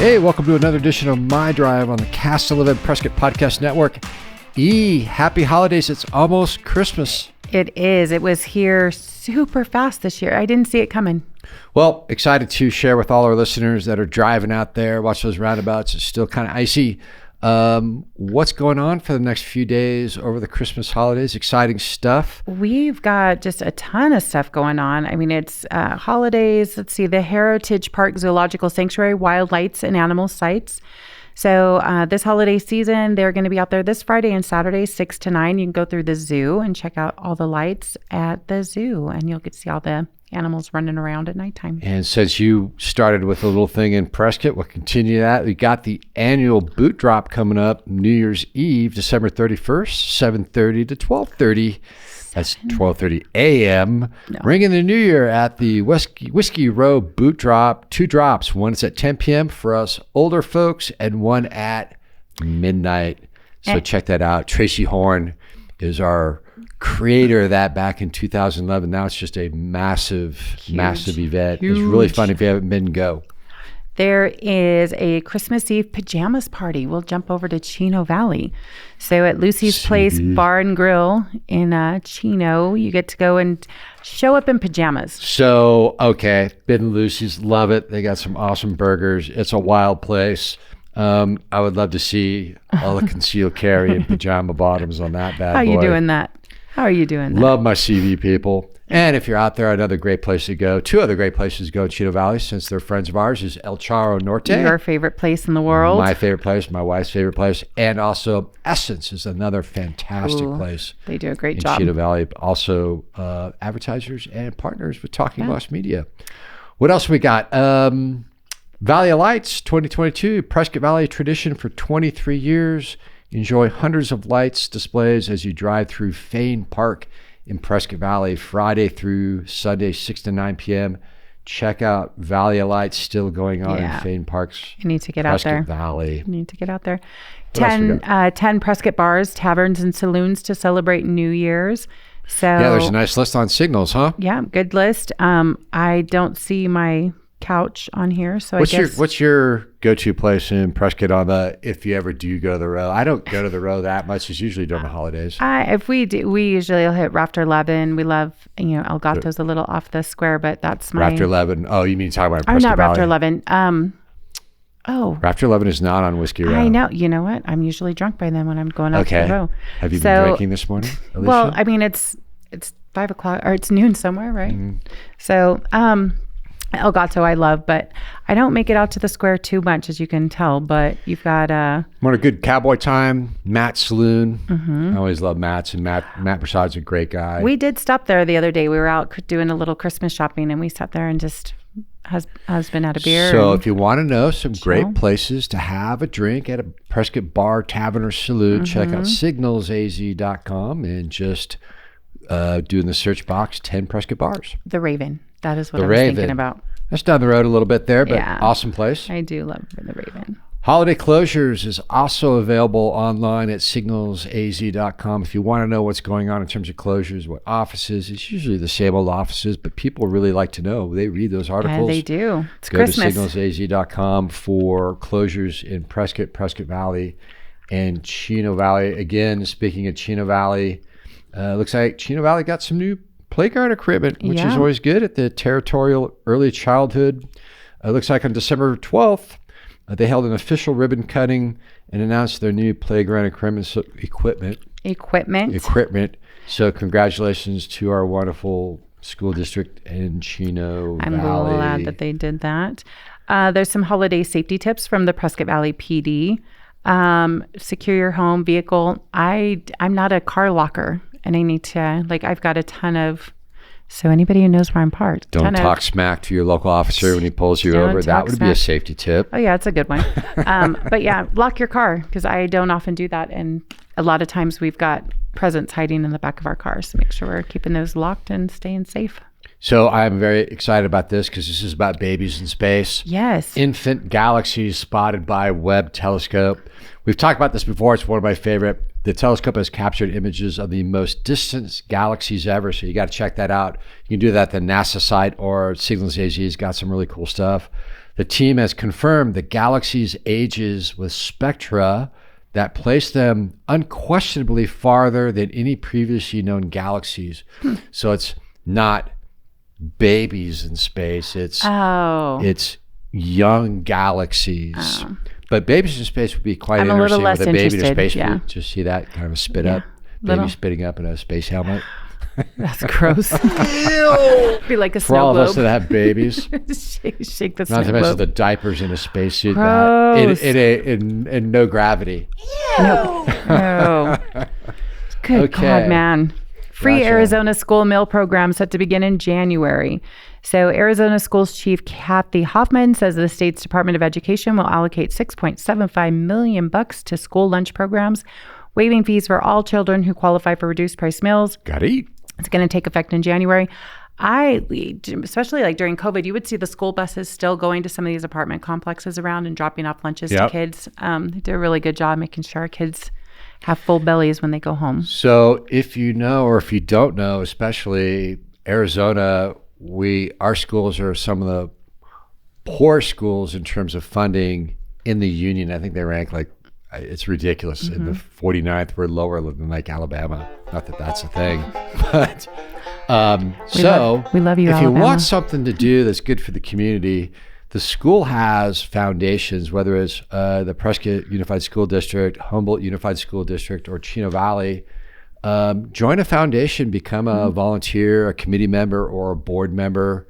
Hey, welcome to another edition of My Drive on the Cast to Live in Prescott Podcast Network. Happy holidays. It's almost Christmas. It is. It was here super fast this year. I didn't see it coming. Well, excited to share with all our listeners that are driving out there. Watch those roundabouts. It's still kind of icy. What's going on for the next few days over the Christmas holidays? Exciting stuff. We've got just a ton of stuff going on. I mean, it's holidays. Let's see, the Heritage Park Zoological Sanctuary, Wild Lights and Animal Sites. So this holiday season, they're going to be out there this Friday and Saturday, 6 to 9. You can go through the zoo and check out all the lights at the zoo, and you'll get to see all the animals running around at nighttime. And since you started with a little thing in Prescott, we'll continue that. We got the annual boot drop coming up New Year's Eve, December 31st, 7:30 to 12:30. That's 12:30 a.m. No. Ringing the new year at the Whiskey Row boot drop. 2 drops. One is at 10 p.m. for us older folks and one at midnight. So check that out. Tracy Horn is our creator of that back in 2011. Now it's just a massive event. Huge. It's really fun. If you haven't been, go. There is a Christmas Eve pajamas party. We'll jump over to Chino Valley. So at Lucy's Place Bar and Grill in Chino, you get to go and show up in pajamas. So, okay, been Lucy's, love it. They got some awesome burgers. It's a wild place. I would love to see all the concealed carry and pajama bottoms on that bad boy. How are you doing that? Love my CV people. And if you're out there, another great place to go. 2 other great places to go in Chino Valley, since they're friends of ours, is El Charro Norte. Your favorite place in the world. My favorite place, my wife's favorite place. And also Essence is another fantastic place. They do a great job. In Chino Valley. Also advertisers and partners with Talking Lost Media. What else we got? Valley of Lights 2022, Prescott Valley tradition for 23 years. Enjoy hundreds of lights displays as you drive through Fane Park in Prescott Valley, Friday through Sunday, 6 to 9 p.m. Check out Valley of Lights still going on in Fane Parks. You need to get out there. Prescott Valley. You need to get out there. 10 Prescott bars, taverns, and saloons to celebrate New Year's. So yeah, there's a nice list on Signals, huh? Yeah, good list. I don't see my couch on here, so what's your go-to place in Prescott on the if you ever do go to the row? I don't go to the row that much. It's usually during the holidays. If we do, we usually will hit Rafter 11. We love, El Gato's a little off the square, but that's my Rafter 11. Oh, you mean talking about Prescott Valley? Rafter 11. Rafter 11 is not on Whiskey Row. I know. You know what? I'm usually drunk by then when I'm going out to the row. Have you been drinking this morning, Elicia? Well, I mean it's 5 o'clock or it's noon somewhere, right? Mm-hmm. So El Gato I love, but I don't make it out to the square too much, as you can tell. But you've got want a good cowboy time, Matt's Saloon. Mm-hmm. I always love Matt's, and Matt Prasad's a great guy. We did stop there the other day. We were out doing a little Christmas shopping, and we sat there and just husband had a beer. So if you want to know some great places to have a drink at a Prescott bar, tavern, or saloon, check out signalsaz.com and just do in the search box 10 Prescott bars. The Raven. That is what I was thinking about. That's down the road a little bit there, but awesome place. I do love the Raven. Holiday Closures is also available online at signalsaz.com. If you want to know what's going on in terms of closures, what offices, it's usually the same old offices, but people really like to know. They read those articles. Yeah, they do. It's Go Christmas. to signalsaz.com for closures in Prescott Valley, and Chino Valley. Again, speaking of Chino Valley, looks like Chino Valley got some new playground equipment, which is always good at the Territorial Early Childhood. Looks like on December 12th, they held an official ribbon cutting and announced their new playground equipment. So congratulations to our wonderful school district in Chino Valley. I'm glad that they did that. There's some holiday safety tips from the Prescott Valley PD. Secure your home vehicle. I'm not a car locker. And I need to, I've got a ton of, so anybody who knows where I'm parked. Don't talk smack to your local officer when he pulls you over. That would be a safety tip. Oh, yeah, it's a good one. But yeah, lock your car, because I don't often do that. And a lot of times we've got presents hiding in the back of our cars. So make sure we're keeping those locked and staying safe. So I'm very excited about this because this is about babies in space. Yes. Infant Galaxies spotted by Webb telescope. We've talked about this before. It's one of my favorite The telescope has captured images of the most distant galaxies ever, so you got to check that out. You can do that at the NASA site, or Signals AZ's got some really cool stuff. The team has confirmed the galaxies' ages with spectra that place them unquestionably farther than any previously known galaxies. So it's not babies in space, it's young galaxies. But babies in space would be quite interesting with a baby in space. Yeah. Just see that kind of a spit up, baby spitting up in a space helmet. That's gross. Be like a For snow all globe. of us that have babies. shake the snow Not to mention globe. the diapers in a spacesuit in no gravity. No. Good God, man. Free Gotcha. Arizona school meal program set to begin in January. So Arizona Schools Chief Kathy Hoffman says the state's Department of Education will allocate $6.75 million to school lunch programs, waiving fees for all children who qualify for reduced price meals. Gotta eat. It's going to take effect in January. Especially like during COVID, you would see the school buses still going to some of these apartment complexes around and dropping off lunches to kids. They do a really good job making sure our kids have full bellies when they go home. So if you know, or if you don't know, especially Arizona, our schools are some of the poor schools in terms of funding in the union. I think they rank like, it's ridiculous. In the 49th, we're lower than like Alabama. Not that that's a thing, but we love you, if you Alabama. want something to do that's good for the community, the school has foundations, whether it's the Prescott Unified School District, Humboldt Unified School District, or Chino Valley. Join a foundation, become a volunteer, a committee member, or a board member.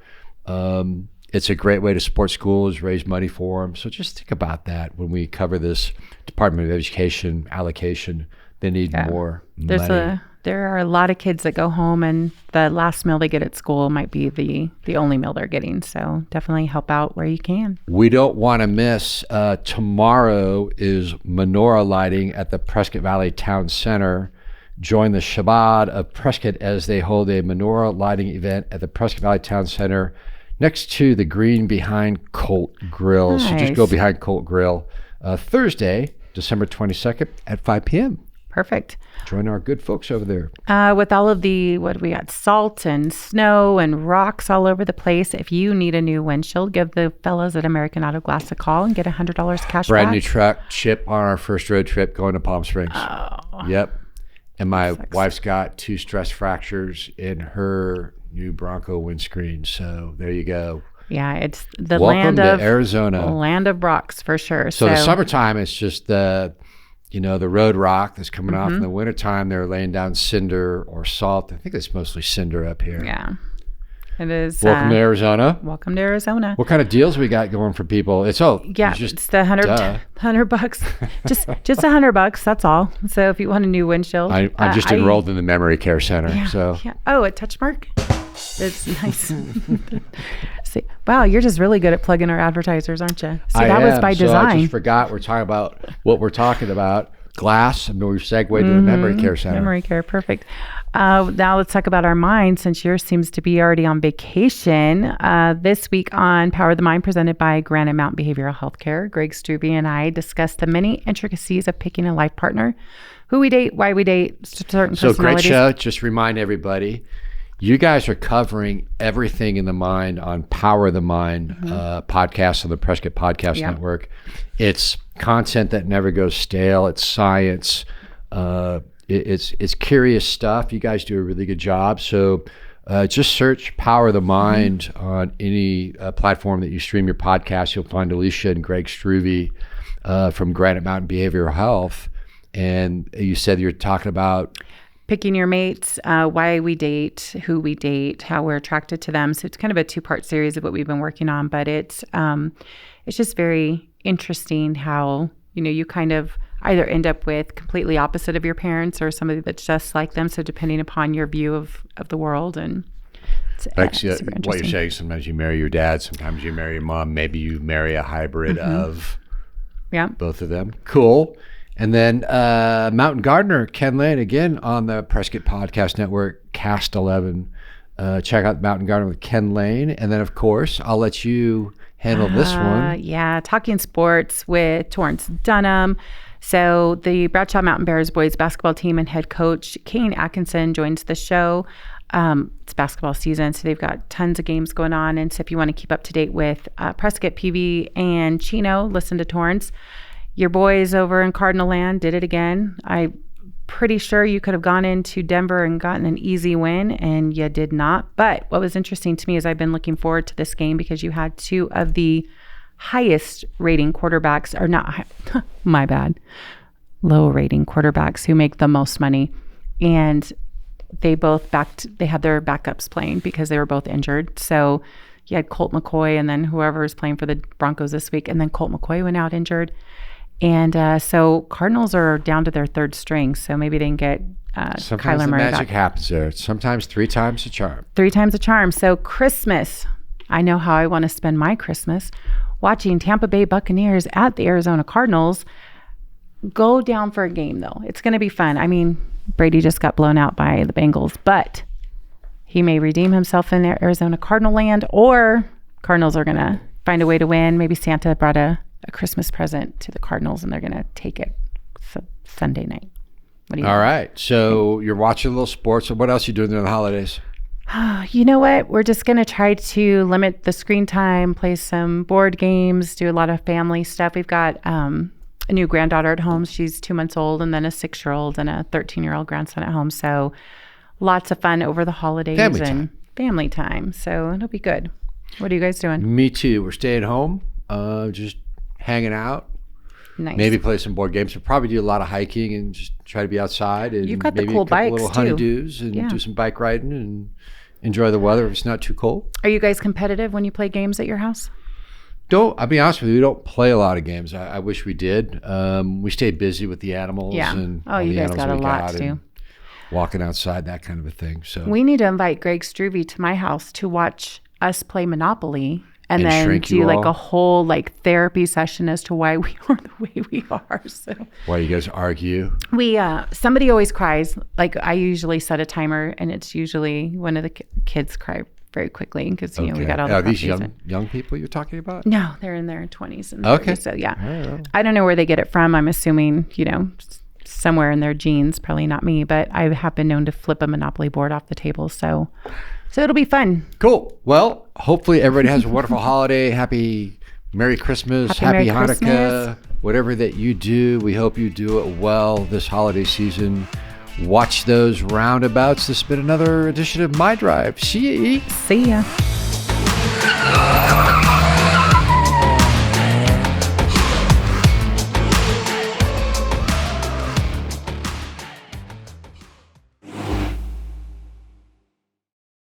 It's a great way to support schools, raise money for them. So just think about that when we cover this Department of Education allocation. They need more money. There are a lot of kids that go home and the last meal they get at school might be the only meal they're getting. So definitely help out where you can. We don't want to miss, tomorrow is menorah lighting at the Prescott Valley Town Center. Join the Shabbat of Prescott as they hold a menorah lighting event at the Prescott Valley Town Center next to the green behind Colt Grill. Nice. So just go behind Colt Grill Thursday, December 22nd at 5 p.m. Perfect. Join our good folks over there. With all of the, we got salt and snow and rocks all over the place. If you need a new windshield, give the fellas at American Auto Glass a call and get $100 cash Brand back. new truck, Chip on our first road trip going to Palm Springs. Oh. Yep. And my wife's got 2 stress fractures in her new Bronco windscreen. So there you go. Yeah, it's the Welcome land of to Arizona. Land of rocks for sure. So the summertime, it's just the road rock that's coming off. In the wintertime, they're laying down cinder or salt. I think it's mostly cinder up here. Yeah, it is. Welcome to Arizona. Welcome to Arizona. What kind of deals we got going for people? It's it's the $100. just $100. That's all. So if you want a new windshield, I'm just enrolled in the memory care center. Oh, at Touchmark. It's nice. See, wow, you're just really good at plugging our advertisers, aren't you? See, that was by design. I just forgot we're talking about what we're talking about. Glass, and we've segued to the memory care center. Memory care, perfect. Now let's talk about our mind, since yours seems to be already on vacation. This week on Power of the Mind, presented by Granite Mountain Behavioral Healthcare, Greg Strube and I discussed the many intricacies of picking a life partner, who we date, why we date, certain personalities. So great show. Just remind everybody, you guys are covering everything in the mind on Power of the Mind podcast on the Prescott Podcast Network. It's content that never goes stale. It's science. It's curious stuff. You guys do a really good job. So just search Power of the Mind on any platform that you stream your podcast. You'll find Elicia and Greg Strube from Granite Mountain Behavioral Health. And you said you're talking about picking your mates, why we date, who we date, how we're attracted to them. So it's kind of a 2-part series of what we've been working on, but it's just very interesting how, you kind of either end up with completely opposite of your parents or somebody that's just like them. So depending upon your view of the world, and it's what you're saying, sometimes you marry your dad, sometimes you marry your mom, maybe you marry a hybrid of both of them. Cool. And then Mountain Gardener, Ken Lane, again on the Prescott Podcast Network, Cast 11. Check out Mountain Gardener with Ken Lane. And then, of course, I'll let you handle this one. Yeah, Talking Sports with Torrance Dunham. So the Bradshaw Mountain Bears boys basketball team and head coach Kane Atkinson joins the show. It's basketball season, so they've got tons of games going on. And so if you want to keep up to date with Prescott, PV, and Chino, listen to Torrance. Your boys over in Cardinal Land did it again. I'm pretty sure you could have gone into Denver and gotten an easy win, and you did not. But what was interesting to me is I've been looking forward to this game because you had two of the highest rating quarterbacks, or not, my bad, low rating quarterbacks who make the most money. And they had their backups playing because they were both injured. So you had Colt McCoy and then whoever is playing for the Broncos this week. And then Colt McCoy went out injured. And so Cardinals are down to their third string. So maybe they can get sometimes Kyler the Murray magic back. happens there. Sometimes 3 times the charm. 3 times the charm. So Christmas, I know how I want to spend my Christmas. Watching Tampa Bay Buccaneers at the Arizona Cardinals. Go down for a game, though. It's going to be fun. I mean, Brady just got blown out by the Bengals, but he may redeem himself in Arizona Cardinal land, or Cardinals are going to find a way to win. Maybe Santa brought a Christmas present to the Cardinals, and they're going to take it Sunday night. What do you All think? right. So you're watching a little sports. So what else are you doing during the holidays? You know what? We're just going to try to limit the screen time, play some board games, do a lot of family stuff. We've got a new granddaughter at home. She's 2 months old, and then a 6-year-old and a 13-year-old grandson at home. So lots of fun over the holidays family time. So it'll be good. What are you guys doing? Me too. We're staying home, just hanging out. Nice. Maybe play some board games. We'll probably do a lot of hiking and just try to be outside. And You've got the maybe cool a couple bikes, little too. honeydews and Yeah. do some bike riding and enjoy the weather if it's not too cold. Are you guys competitive when you play games at your house? I'll be honest with you, we don't play a lot of games. I wish we did. We stayed busy with the animals. Yeah. And Oh, all you the guys animals got a we lot to do. and walking outside, that kind of a thing. So We need to invite Greg Struve to my house to watch us play Monopoly and then shrink do you like all? a whole like therapy session as to why we are the way we are. So why you guys argue? we somebody always cries. Like I usually set a timer, and it's usually one of the kids cry very quickly because we got all the Are these puppies young people you're talking about? No, they're in their 20s and 30s. Okay. So yeah, All right. I don't know where they get it from. I'm assuming somewhere in their genes, probably not me, but I have been known to flip a Monopoly board off the table. So it'll be fun. Cool. Well, hopefully everybody has a wonderful holiday. Happy Merry Christmas. Happy Merry Hanukkah. Christmas. Whatever that you do, we hope you do it well this holiday season. Watch those roundabouts. This has been another edition of My Drive. See ya. See ya.